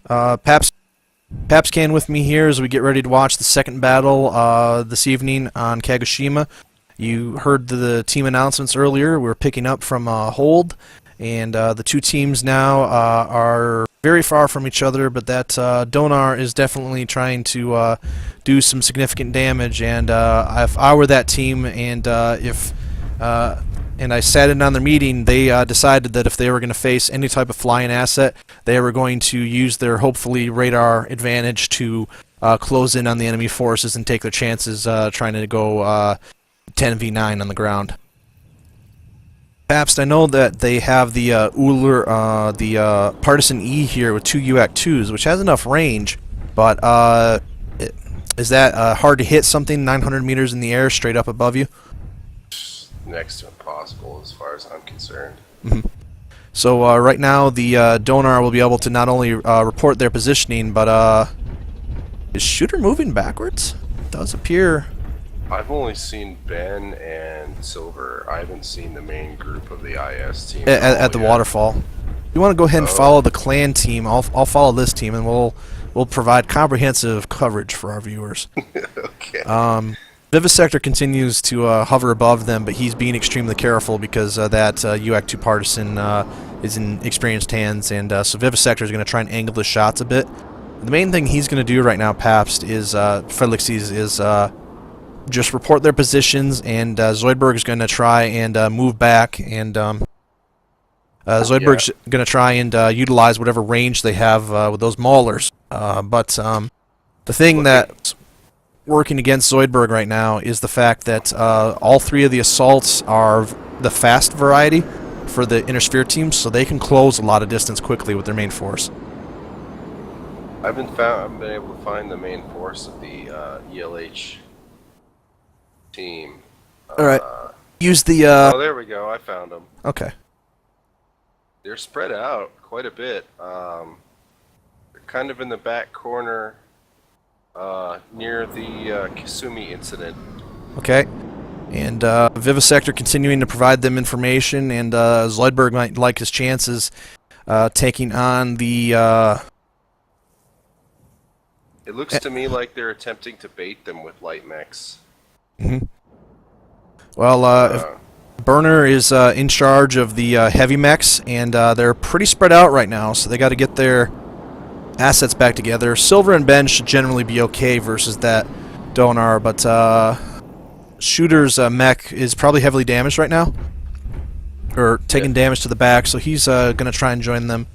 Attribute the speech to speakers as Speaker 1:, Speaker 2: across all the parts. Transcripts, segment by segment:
Speaker 1: Paps can with me here as we get ready to watch the second battle this evening on Kagoshima. You heard the team announcements earlier. We're picking up from hold, and the two teams now are very far from each other, but that Donar is definitely trying to do some significant damage, and if I were that team, and I sat in on their meeting, they decided that if they were going to face any type of flying asset, they were going to use their, hopefully, radar advantage to close in on the enemy forces and take their chances trying to go 10v9 on the ground. Pabst, I know that they have the the Partisan E here with 2 UAC-2s, which has enough range, but is that hard to hit something 900 meters in the air straight up above you?
Speaker 2: Next to impossible as far as I'm concerned.
Speaker 1: Mm-hmm. So right now the Donar will be able to not only report their positioning, but is Shooter moving backwards? It does appear.
Speaker 2: I've only seen Ben and Silver. I haven't seen the main group of the IS team
Speaker 1: at the waterfall. You want to go ahead and follow the clan team? I'll follow this team, and we'll provide comprehensive coverage for our viewers.
Speaker 2: Okay.
Speaker 1: Vivisector continues to hover above them, but he's being extremely careful because that UAC-2 Partisan is in experienced hands, and so Vivisector is going to try and angle the shots a bit. The main thing he's going to do right now, Pabst, is Felixes is just report their positions, and Zoidberg is going to try and move back, and Zoidberg's going to try and utilize whatever range they have with those maulers. But the thing that's working against Zoidberg right now is the fact that all 3 of the assaults are the fast variety for the inner sphere teams, so they can close a lot of distance quickly with their main force.
Speaker 2: I've been able to find the main force of the ELH team.
Speaker 1: All right. Use the.
Speaker 2: Oh, there we go. I found them.
Speaker 1: Okay.
Speaker 2: They're spread out quite a bit. They're kind of in the back corner. Near the Kasumi incident.
Speaker 1: Okay. And Vivisector continuing to provide them information, and Zoidberg might like his chances taking on the...
Speaker 2: It looks to me like they're attempting to bait them with light mechs.
Speaker 1: Mm-hmm. Well, Burner is in charge of the heavy mechs, and they're pretty spread out right now, so they got to get their assets back together. Silver and Ben should generally be okay versus that Donar, but Shooter's mech is probably heavily damaged right now, or taking damage to the back, so he's going to try and join them.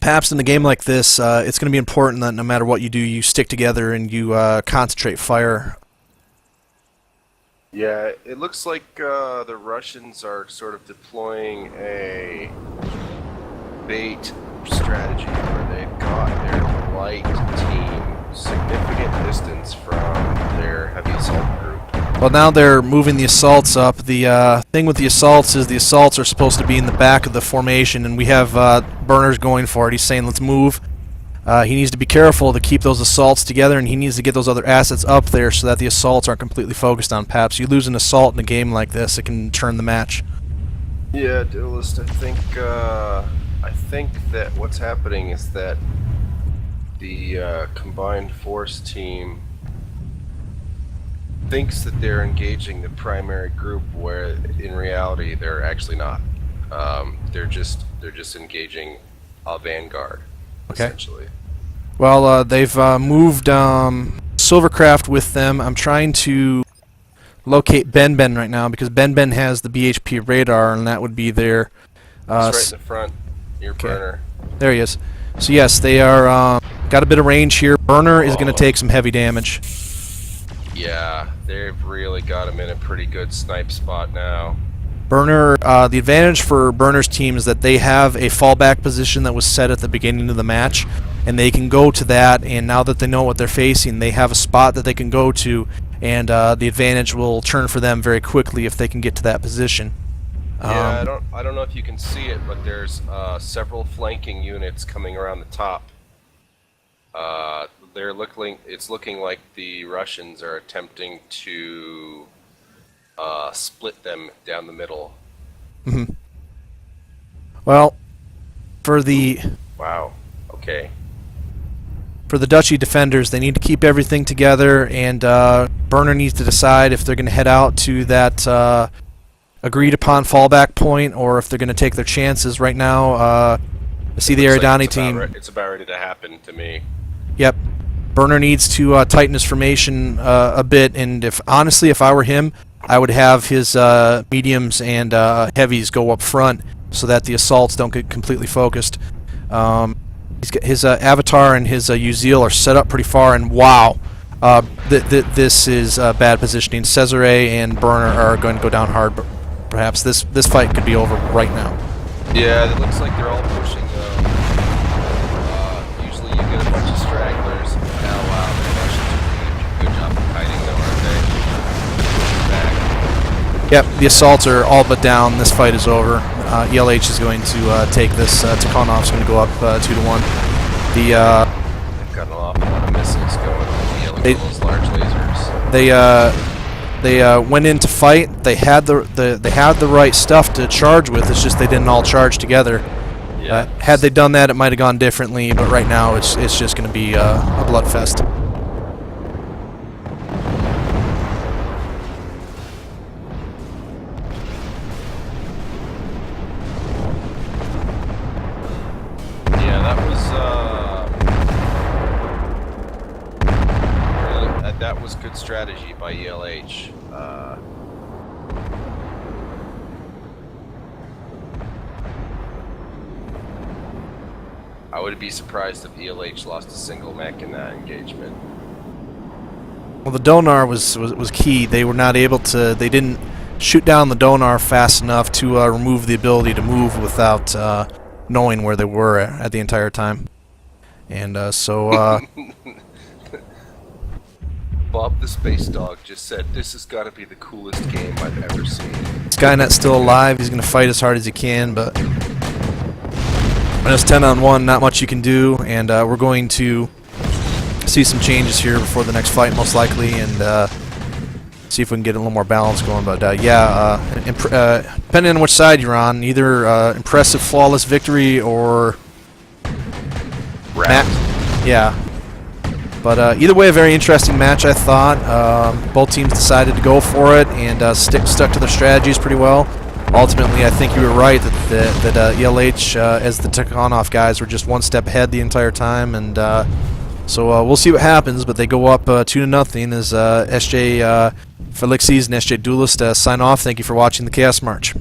Speaker 1: Perhaps in a game like this, it's going to be important that no matter what you do, you stick together and you concentrate fire.
Speaker 2: Yeah, it looks like the Russians are sort of deploying a bait strategy where they've got their light team significant distance from their heavy assault group.
Speaker 1: Well, now they're moving the assaults up. The thing with the assaults is the assaults are supposed to be in the back of the formation, and we have Burners going for it. He's saying, let's move. He needs to be careful to keep those assaults together, and he needs to get those other assets up there so that the assaults aren't completely focused on Paps. You lose an assault in a game like this, it can turn the match.
Speaker 2: Yeah, Duelist, I think that what's happening is that the combined force team thinks that they're engaging the primary group, where in reality they're actually not. They're just engaging a vanguard, essentially.
Speaker 1: Well, they've moved Silvercraft with them. I'm trying to locate Ben right now because Ben has the BHP radar, and that would be their.
Speaker 2: It's right in the front. Your Burner.
Speaker 1: There he is. So yes, they are got a bit of range here. Burner is going to take some heavy damage.
Speaker 2: Yeah, they've really got him in a pretty good snipe spot now.
Speaker 1: Burner, the advantage for Burner's team is that they have a fallback position that was set at the beginning of the match, and they can go to that, and now that they know what they're facing, they have a spot that they can go to, and the advantage will turn for them very quickly if they can get to that position.
Speaker 2: Yeah, I don't know if you can see it, but there's several flanking units coming around the top. It's looking like the Russians are attempting to split them down the middle.
Speaker 1: Mm-hmm. Well, for the...
Speaker 2: Wow. Okay.
Speaker 1: for the Duchy defenders, they need to keep everything together, and Burner needs to decide if they're going to head out to that agreed upon fallback point, or if they're going to take their chances. Right now, I see the Eridani team.
Speaker 2: It's about ready to happen to me.
Speaker 1: Yep. Burner needs to tighten his formation a bit, and honestly, if I were him, I would have his mediums and heavies go up front so that the assaults don't get completely focused. His Avatar and his Uzil are set up pretty far, and wow, this is bad positioning. Cesare and Burner are going to go down hard. Perhaps this fight could be over right now.
Speaker 2: Yeah, it looks like they're all pushing. Usually you get a bunch of stragglers. Now, wow, the Russians are doing a good job of hiding, though, aren't they? Back.
Speaker 1: Yep, the assaults are all but down. This fight is over. ELH is going to take this. Tikonov is going to go up 2-1.
Speaker 2: They've got an awful lot of missiles going, dealing with those large lasers.
Speaker 1: They went in to fight. They had the right stuff to charge with. It's just they didn't all charge together.
Speaker 2: Yeah.
Speaker 1: Had they done that, it might have gone differently. But right now, it's just going to be a bloodfest.
Speaker 2: That was good strategy by ELH. I would be surprised if ELH lost a single mech in that engagement.
Speaker 1: Well, the Donar was key. They were not able to. They didn't shoot down the Donar fast enough to remove the ability to move without knowing where they were at the entire time. And so.
Speaker 2: Bob the Space Dog just said, "This has got to be the coolest game I've ever seen."
Speaker 1: Skynet's still alive. He's going to fight as hard as he can, but when it's 10-on-1, not much you can do. And we're going to see some changes here before the next fight, most likely, and see if we can get a little more balance going. But depending on which side you're on, either impressive, flawless victory or yeah. But either way, a very interesting match, I thought. Both teams decided to go for it and stuck to their strategies pretty well. Ultimately, I think you were right that ELH, as the Tikonov guys, were just one step ahead the entire time. And so we'll see what happens, but they go up 2-0 as SJ Felixes and SJ Duelist sign off. Thank you for watching the Chaos March.